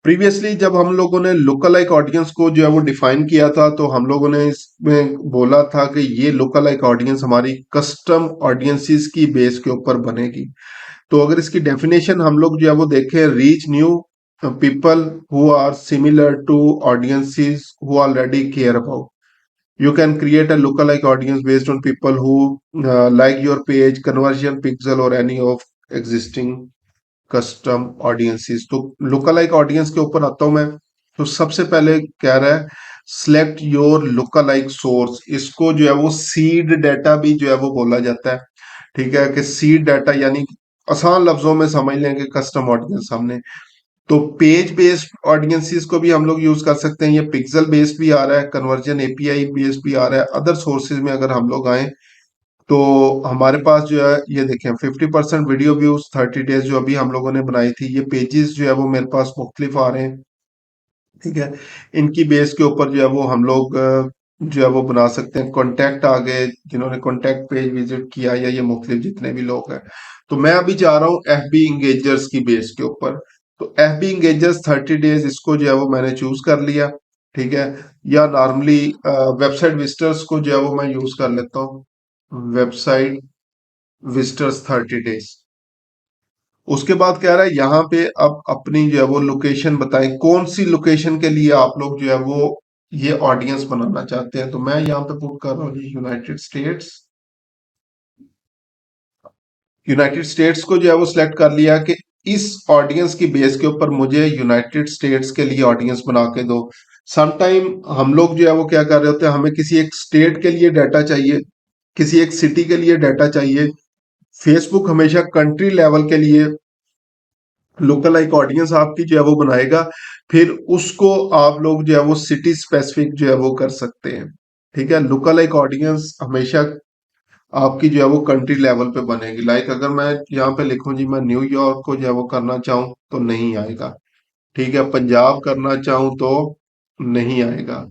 Previously जब हम लोगों ने लोकल लाइक ऑडियंस को जो है वो डिफाइन किया था, तो हम लोगों ने इसमें बोला था कि ये लोकल लाइक ऑडियंस हमारी कस्टम ऑडियंसेस की बेस के ऊपर बनेगी। तो अगर इसकी डेफिनेशन हम लोग जो है वो देखें, reach new people who are similar to audiences who already care about. You can create a lookalike audience based on people who like your page, conversion pixel, or any of existing custom audiences. तो लुकालाइक audience के ऊपर आता हूं मैं। तो सबसे पहले कह रहा है सिलेक्ट योर लुकालाइक सोर्स। इसको जो है वो सीड डाटा भी जो है वो बोला जाता है। ठीक है कि सीड डाटा यानी आसान लफ्जों में समझ लेंगे कस्टम ऑडियंस हमने। तो पेज बेस्ड ऑडियंसेस को भी हम लोग यूज कर सकते हैं। ये पिक्सल बेस्ड भी आ रहा है, कन्वर्जन एपीआई बेस्ड भी आ रहा है। अदर सोर्सेज में अगर हम लोग आए तो हमारे पास जो है ये देखें 50% वीडियो व्यूज 30 डेज जो अभी हम लोगों ने बनाई थी, ये पेजेस जो है वो मेरे पास मुख्तलिफ आ रहे हैं। ठीक है, इनकी बेस के ऊपर जो है वो हम लोग जो है वो बना सकते हैं। कॉन्टैक्ट आ गए, जिन्होंने कॉन्टैक्ट पेज विजिट किया, या ये मुख्तलिफ जितने भी लोग हैं। तो मैं अभी जा रहा हूँ एफ बी इंगेजर्स की बेस के ऊपर। तो एफ बी इंगेजर्स 30 डेज, इसको जो है वो मैंने चूज कर लिया। ठीक है, या नॉर्मली वेबसाइट विजिटर्स को जो है वो मैं यूज कर लेता हूँ, वेबसाइट विजिटर्स 30 डेज। उसके बाद कह रहा है यहाँ पे अब अपनी जो है वो लोकेशन बताएं, कौन सी लोकेशन के लिए आप लोग जो है वो ये ऑडियंस बनाना चाहते हैं। तो मैं यहाँ पे पुट कर रहा हूँ यूनाइटेड स्टेट्स। यूनाइटेड स्टेट्स को जो है वो सिलेक्ट कर लिया कि इस ऑडियंस की बेस के ऊपर मुझे यूनाइटेड स्टेट्स के लिए ऑडियंस बना के दो। समटाइम हम लोग जो है वो क्या कर रहे होते हैं, हमें किसी एक स्टेट के लिए डाटा चाहिए, किसी एक सिटी के लिए डाटा चाहिए। फेसबुक हमेशा कंट्री लेवल के लिए लोकल लाइक ऑडियंस आपकी जो है वो बनाएगा, फिर उसको आप लोग जो है वो सिटी स्पेसिफिक जो है वो कर सकते हैं। ठीक है, लोकल लाइक ऑडियंस हमेशा आपकी जो है वो कंट्री लेवल पे बनेगी। लाइक अगर मैं यहाँ पे लिखूं जी मैं न्यूयॉर्क को जो है वो करना चाहूँ तो नहीं आएगा। ठीक है, पंजाब करना चाहूँ तो नहीं आएगा।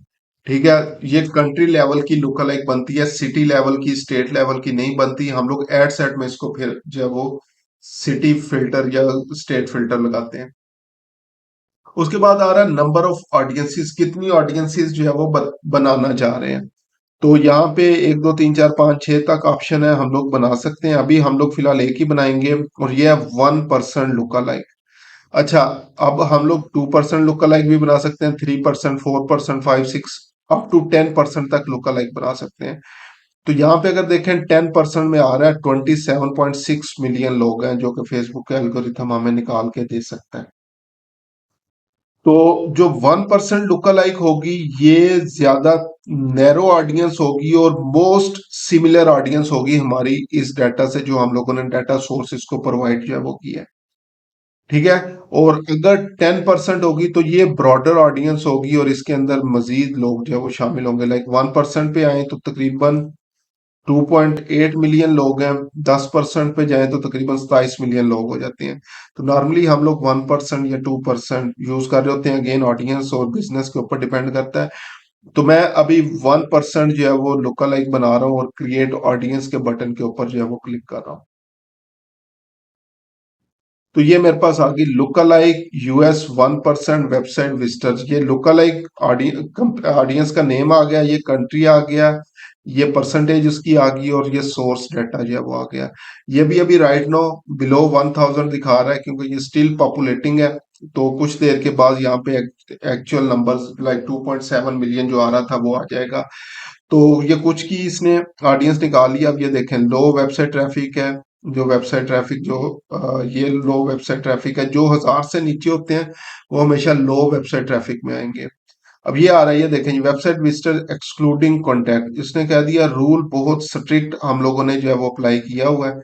ठीक है, ये कंट्री लेवल की लोकल लाइक बनती है, सिटी लेवल की स्टेट लेवल की नहीं बनती। हम लोग एड सेट में इसको फिर जो है वो सिटी फिल्टर या स्टेट फिल्टर लगाते हैं। उसके बाद आ रहा है नंबर ऑफ ऑडियंसेस, कितनी ऑडियंसेस जो है वो बनाना चाह रहे हैं। तो यहाँ पे 1 2 3 4 5 6 तक ऑप्शन है, हम लोग बना सकते हैं। अभी हम लोग फिलहाल एक ही बनाएंगे, और ये है 1% लुका लाइक। अच्छा, अब हम लोग 2% लुका लाइक भी बना सकते हैं, 3%, 4%, 5 6 अप टू 10% तक लुका लाइक बना सकते हैं। तो यहाँ पे अगर देखें 10% में आ रहा है 27.6 मिलियन लोग हैं, जो कि फेसबुक के एल्गोरिथम हमें निकाल के दे सकता है। तो जो 1% लुक अलाइक होगी, ये ज्यादा नैरो ऑडियंस होगी और मोस्ट सिमिलर ऑडियंस होगी हमारी इस डाटा से, जो हम लोगों ने डाटा सोर्सेस को प्रोवाइड जो है वो किया है। ठीक है, और अगर 10% होगी तो ये ब्रॉडर ऑडियंस होगी, और इसके अंदर मजीद लोग जो है वो शामिल होंगे। लाइक 1% पे आए तो तकरीबन 2.8 मिलियन लोग हैं, 10% पे जाए तो तकरीबन 27 मिलियन लोग हो जाते हैं। तो नॉर्मली हम लोग 1% या 2% यूज कर रहे होते हैं। अगेन ऑडियंस और बिजनेस के ऊपर डिपेंड करता है। तो मैं अभी 1% जो है वो लोकल लाइक बना रहा हूँ, और क्रिएट ऑडियंस के बटन के ऊपर जो है वो क्लिक कर रहा हूँ। तो ये मेरे पास आ गई लुकालाइक यूएस 1% वेबसाइट विजिटर्स। ये लुकालाइक ऑडियंस का नेम आ गया, ये कंट्री आ गया, ये परसेंटेज उसकी आ गई, और ये सोर्स डाटा जो है वो आ गया। ये भी अभी राइट नो बिलो 1000 दिखा रहा है, क्योंकि ये स्टिल पॉपुलेटिंग है। तो कुछ देर के बाद यहाँ पे एक्चुअल नंबर्स लाइक 2.7 मिलियन जो आ रहा था वो आ जाएगा। तो ये कुछ की इसने ऑडियंस निकाल लिया। अब ये देखें लो वेबसाइट ट्रैफिक है, जो वेबसाइट ट्रैफिक जो ये लो वेबसाइट ट्रैफिक है, जो 1000 से नीचे होते हैं वो हमेशा लो वेबसाइट ट्रैफिक में आएंगे। अब ये आ रहा है, ये देखें वेबसाइट विजिटर एक्सक्लूडिंग कॉन्टैक्ट, इसने कह दिया रूल बहुत स्ट्रिक्ट हम लोगों ने जो है वो अप्लाई किया हुआ है।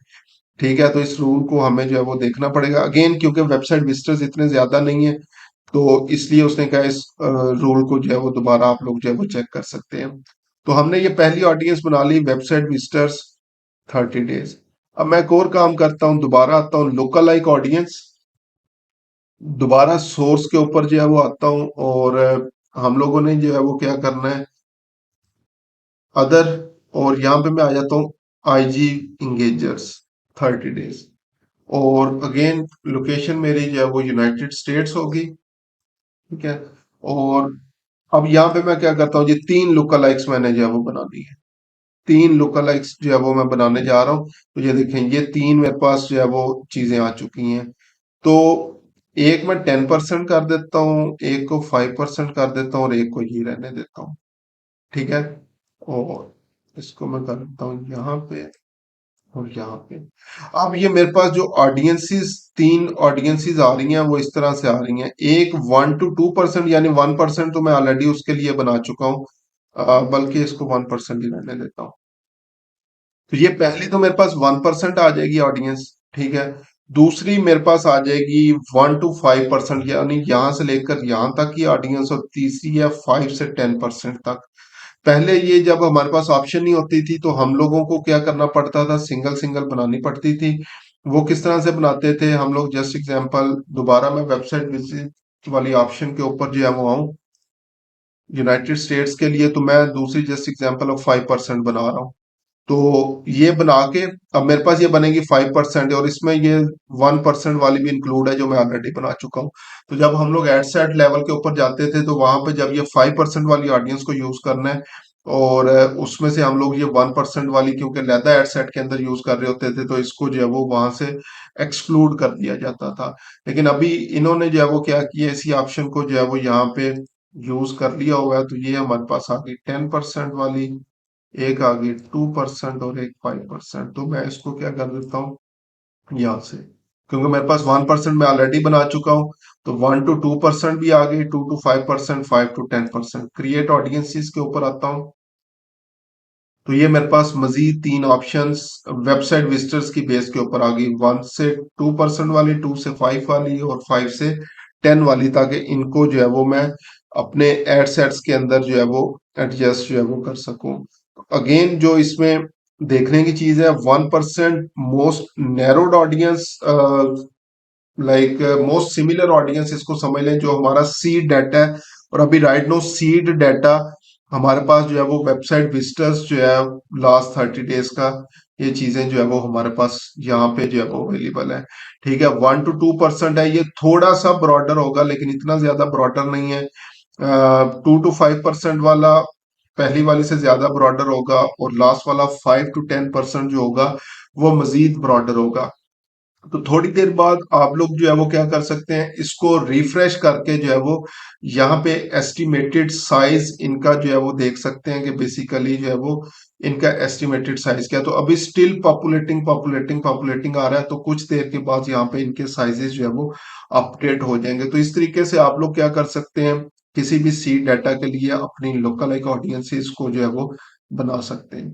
ठीक है, तो इस रूल को हमें जो है वो देखना पड़ेगा अगेन, क्योंकि वेबसाइट विजिटर्स इतने ज्यादा नहीं है। तो इसलिए उसने कहा इस रूल को जो है वो दोबारा आप लोग जो है वो चेक कर सकते हैं। तो हमने ये पहली ऑडियंस बना ली, वेबसाइट विजिटर्स 30 डेज। अब मैं एक और काम करता हूँ, दोबारा आता हूँ लोकल लाइक ऑडियंस, दोबारा सोर्स के ऊपर जो है वो आता हूँ, और हम लोगों ने जो है वो क्या करना है, अदर, और यहाँ पे मैं आ जाता हूँ आईजी इंगेजर्स 30 डेज। और अगेन लोकेशन मेरी जो है वो यूनाइटेड स्टेट्स होगी। ठीक है। और अब यहाँ पे मैं क्या करता हूँ, ये 3 लुक अलाइक्स मैंने जो है वो बनानी है। 3 लुक अलाइक्स जो है वो मैं बनाने जा रहा हूँ। तो ये देखें, ये 3 मेरे पास जो है वो चीजें आ चुकी हैं। तो एक मैं 10% कर देता हूँ, एक को 5% कर देता हूँ और एक को ये रहने देता हूँ। ठीक है। और इसको मैं कर देता हूँ यहाँ पे और यहाँ पे। अब ये मेरे पास जो ऑडियंसेस, 3 ऑडियंसेस आ रही हैं वो इस तरह से आ रही हैं। एक 1 to 2% यानी 1% तो मैं ऑलरेडी उसके लिए बना चुका हूँ। बल्कि इसको 1% ही रहने देता हूँ। तो ये पहली तो मेरे पास 1% आ जाएगी ऑडियंस। ठीक है। दूसरी मेरे पास आ जाएगी 1 to 5% यानी यहां से लेकर यहां तक की ऑडियंस, और तीसरी है 5 से 10% तक। पहले ये जब हमारे पास ऑप्शन नहीं होती थी तो हम लोगों को क्या करना पड़ता था, सिंगल सिंगल बनानी पड़ती थी। वो किस तरह से बनाते थे हम लोग, जस्ट एग्जांपल दोबारा मैं वेबसाइट विजिट वाली ऑप्शन के ऊपर जो है वो आऊं, यूनाइटेड स्टेट्स के लिए, तो मैं दूसरी जस्ट एग्जांपल ऑफ 5% बना रहा हूँ। तो ये बना के अब मेरे पास ये बनेगी 5%, और इसमें ये 1% वाली भी इंक्लूड है जो मैं ऑलरेडी बना चुका हूँ। तो जब हम लोग एड सेट लेवल के ऊपर जाते थे तो वहां पे जब ये 5% वाली ऑडियंस को यूज करना है, और उसमें से हम लोग ये 1% वाली क्योंकि लैदा एड सेट के अंदर यूज कर रहे होते थे, तो इसको जो है वो वहां से एक्सक्लूड कर दिया जाता था। लेकिन अभी इन्होंने जो है वो क्या किया, इसी ऑप्शन को जो है वो यहाँ पे यूज कर लिया हुआ है। तो ये हमारे पास आ गई 10% वाली, एक आ गई 2% और एक 5%। तो मैं इसको क्या कर देता हूँ यहाँ से, क्योंकि मेरे पास 1% मैं ऑलरेडी बना चुका हूँ। तो 1 to 2% भी आ गई, 2 to 5%, 5 to 10%। क्रिएट ऑडियंसेस के ऊपर आता हूँ। तो ये मेरे पास मजीद 3 ऑप्शंस वेबसाइट विजिटर्स की बेस के ऊपर आ गई, 1 से 2% वाली, 2 से 5 वाली और 5 से 10 वाली, ताकि इनको जो है वो मैं अपने एड सेट्स के अंदर जो है वो एडजस्ट जो है वो कर सकूं। अगेन जो इसमें देखने की चीज है, 1% most narrowed audience, like most similar audience इसको समझ लें, जो हमारा सीड डाटा है। और अभी राइट नो सीड डाटा हमारे पास जो है वो वेबसाइट विजिटर्स जो है लास्ट 30 डेज का, ये चीजें जो है वो हमारे पास यहाँ पे जो है वो अवेलेबल है। ठीक है। 1 to 2% है, ये थोड़ा सा ब्रॉडर होगा लेकिन इतना ज्यादा ब्रॉडर नहीं है। 2 to 5% वाला पहली वाली से ज्यादा ब्रॉडर होगा, और लास्ट वाला 5 to 10% जो होगा वो मजीद ब्रॉडर होगा। तो थोड़ी देर बाद आप लोग जो है वो क्या कर सकते हैं, इसको रिफ्रेश करके जो है वो यहाँ पे एस्टिमेटेड साइज इनका जो है वो देख सकते हैं कि बेसिकली जो है वो इनका एस्टिमेटेड साइज क्या है। तो अभी स्टिल पॉपुलेटिंग पॉपुलेटिंग पॉपुलेटिंग आ रहा है, तो कुछ देर के बाद यहाँ पे इनके साइजेस जो है वो अपडेट हो जाएंगे। तो इस तरीके से आप लोग क्या कर सकते हैं, किसी भी सीड डाटा के लिए अपनी लोकल लाइक ऑडियंसेस को जो है वो बना सकते हैं।